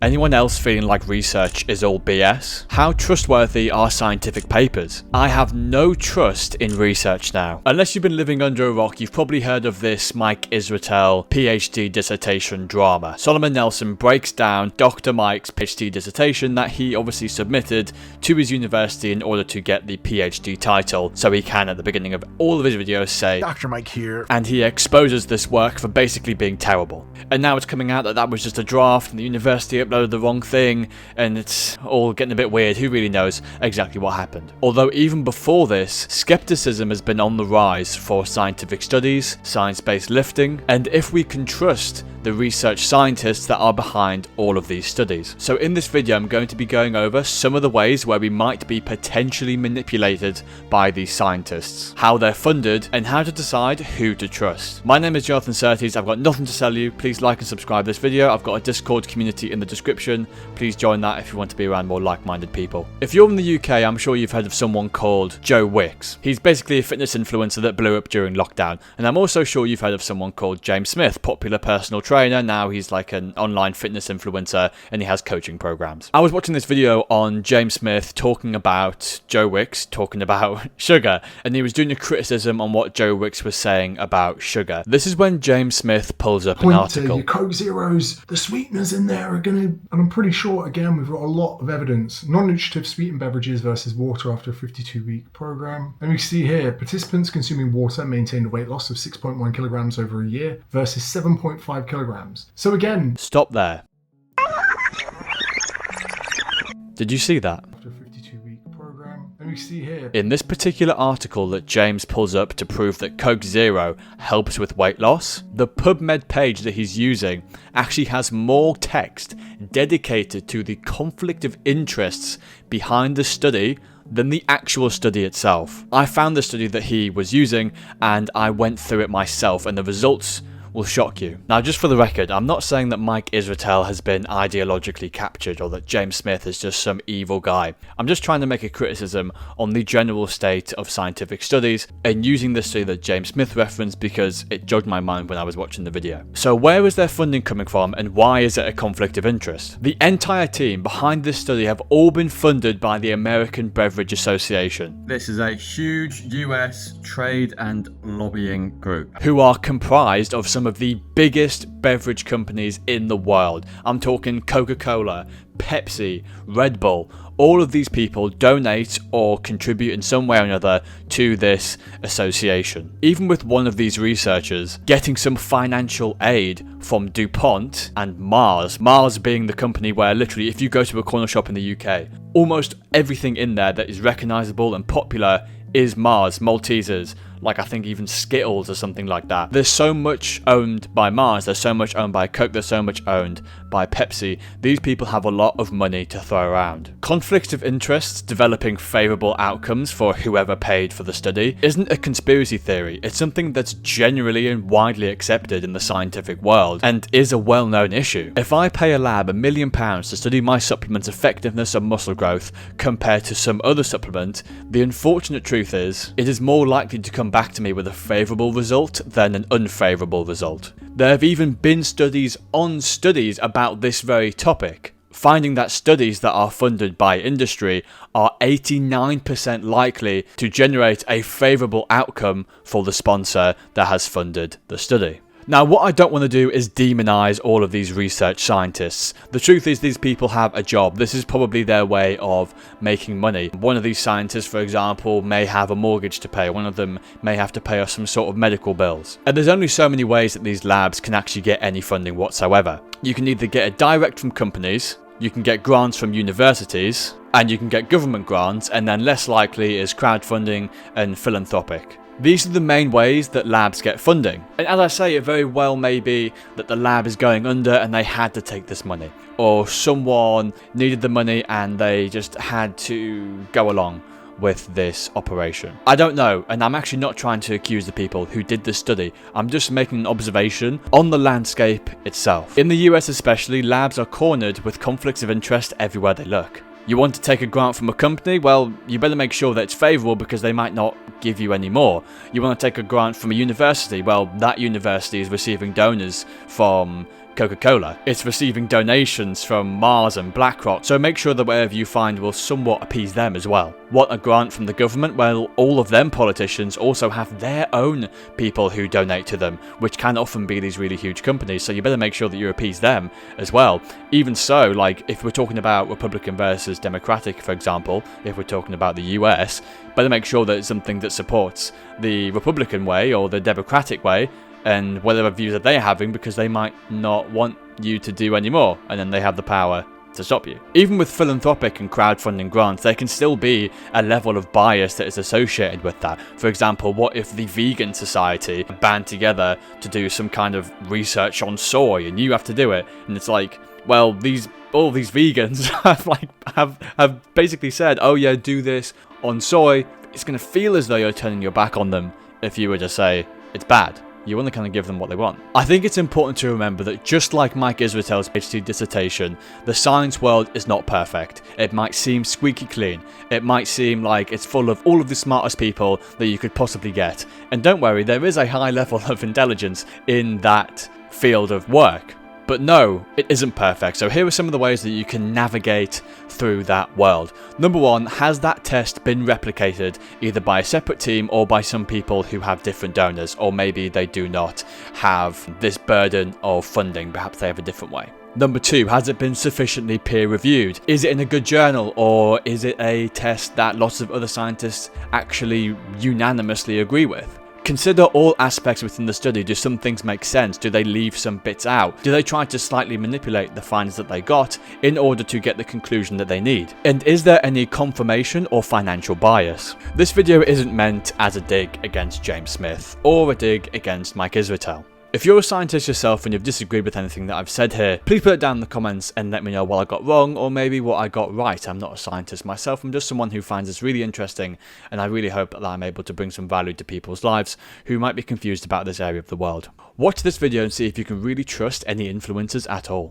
Anyone else feeling like research is all BS? How trustworthy are scientific papers? I have no trust in research now. Unless you've been living under a rock, you've probably heard of this Mike Israetel PhD dissertation drama. Solomon Nelson breaks down Dr. Mike's PhD dissertation that he obviously submitted to his university in order to get the PhD title, so he can at the beginning of all of his videos say, Dr. Mike here. And he exposes this work for basically being terrible. And now it's coming out that that was just a draft and the university uploaded the wrong thing, and it's all getting a bit weird. Who really knows exactly what happened? Although even before this, skepticism has been on the rise for scientific studies, science-based lifting, and if we can trust the research scientists that are behind all of these studies. So in this video, I'm going to be going over some of the ways where we might be potentially manipulated by these scientists, how they're funded, and how to decide who to trust. My name is Jonathan Surtees. I've got nothing to sell you. Please like and subscribe this video. I've got a Discord community in the description. Please join that if you want to be around more like-minded people. If you're in the UK, I'm sure you've heard of someone called Joe Wicks. He's basically a fitness influencer that blew up during lockdown. And I'm also sure you've heard of someone called James Smith, popular personal trainer. Now he's like an online fitness influencer and he has coaching programs. I was watching this video on James Smith talking about Joe Wicks, talking about sugar, and he was doing a criticism on what Joe Wicks was saying about sugar. This is when James Smith pulls up an article. Your Coke Zeros, the sweeteners in there are going to, and I'm pretty sure, again, we've got a lot of evidence. Non-nutritive sweetened beverages versus water after a 52-week program. And we see here, participants consuming water maintained a weight loss of 6.1 kilograms over a year versus 7.5 kilograms. So again... Stop there. Did you see that? After a 52-week program. And we see here... In this particular article that James pulls up to prove that Coke Zero helps with weight loss, the PubMed page that he's using actually has more text dedicated to the conflict of interests behind the study than the actual study itself. I found the study that he was using and I went through it myself, and the results will shock you. Now, just for the record, I'm not saying that Mike Israetel has been ideologically captured or that James Smith is just some evil guy. I'm just trying to make a criticism on the general state of scientific studies and using the study that James Smith referenced because it jogged my mind when I was watching the video. So where is their funding coming from and why is it a conflict of interest? The entire team behind this study have all been funded by the American Beverage Association. This is a huge US trade and lobbying group who are comprised of some of the biggest beverage companies in the world. I'm talking Coca-Cola, Pepsi, Red Bull. All of these people donate or contribute in some way or another to this association. Even with one of these researchers getting some financial aid from DuPont and Mars being the company where literally if you go to a corner shop in the UK, almost everything in there that is recognizable and popular is Mars, Maltesers, like I think even Skittles or something like that. There's so much owned by Mars, there's so much owned by Coke, there's so much owned by Pepsi. These people have a lot of money to throw around. Conflict of interests developing favourable outcomes for whoever paid for the study isn't a conspiracy theory. It's something that's generally and widely accepted in the scientific world and is a well-known issue. If I pay a lab £1 million to study my supplement's effectiveness on muscle growth compared to some other supplement, the unfortunate truth is it is more likely to come back to me with a favourable result than an unfavourable result. There have even been studies on studies about this very topic, finding that studies that are funded by industry are 89% likely to generate a favourable outcome for the sponsor that has funded the study. Now, what I don't want to do is demonize all of these research scientists. The truth is these people have a job. This is probably their way of making money. One of these scientists, for example, may have a mortgage to pay. One of them may have to pay off some sort of medical bills. And there's only so many ways that these labs can actually get any funding whatsoever. You can either get it direct from companies, you can get grants from universities, and you can get government grants, and then less likely is crowdfunding and philanthropic. These are the main ways that labs get funding. And as I say, it very well may be that the lab is going under and they had to take this money. Or someone needed the money and they just had to go along with this operation. I don't know, and I'm actually not trying to accuse the people who did this study. I'm just making an observation on the landscape itself. In the US especially, labs are cornered with conflicts of interest everywhere they look. You want to take a grant from a company? Well, you better make sure that it's favourable because they might not give you any more. You want to take a grant from a university? Well, that university is receiving donors from Coca-Cola. It's receiving donations from Mars and BlackRock, so make sure that whatever you find will somewhat appease them as well. Want a grant from the government? Well, all of them politicians also have their own people who donate to them, which can often be these really huge companies, so you better make sure that you appease them as well. Even so, like, if we're talking about Republican versus Democratic, for example, if we're talking about the US, better make sure that it's something that supports the Republican way or the Democratic way, and whatever views that they're having, because they might not want you to do any more, and then they have the power to stop you. Even with philanthropic and crowdfunding grants, there can still be a level of bias that is associated with that. For example, what if the vegan society band together to do some kind of research on soy, and you have to do it, and it's like, well, all these vegans have basically said, oh yeah, do this on soy. It's going to feel as though you're turning your back on them if you were to say it's bad. You want to kind of give them what they want. I think it's important to remember that just like Mike Israetel's PhD dissertation, the science world is not perfect. It might seem squeaky clean. It might seem like it's full of all of the smartest people that you could possibly get. And don't worry, there is a high level of intelligence in that field of work. But no, it isn't perfect. So here are some of the ways that you can navigate through that world. Number one, has that test been replicated either by a separate team or by some people who have different donors, or maybe they do not have this burden of funding, perhaps they have a different way. Number two, has it been sufficiently peer reviewed? Is it in a good journal, or is it a test that lots of other scientists actually unanimously agree with? Consider all aspects within the study. Do some things make sense? Do they leave some bits out? Do they try to slightly manipulate the findings that they got in order to get the conclusion that they need? And is there any confirmation or financial bias? This video isn't meant as a dig against James Smith or a dig against Mike Israetel. If you're a scientist yourself and you've disagreed with anything that I've said here, please put it down in the comments and let me know what I got wrong or maybe what I got right. I'm not a scientist myself, I'm just someone who finds this really interesting, and I really hope that I'm able to bring some value to people's lives who might be confused about this area of the world. Watch this video and see if you can really trust any influencers at all.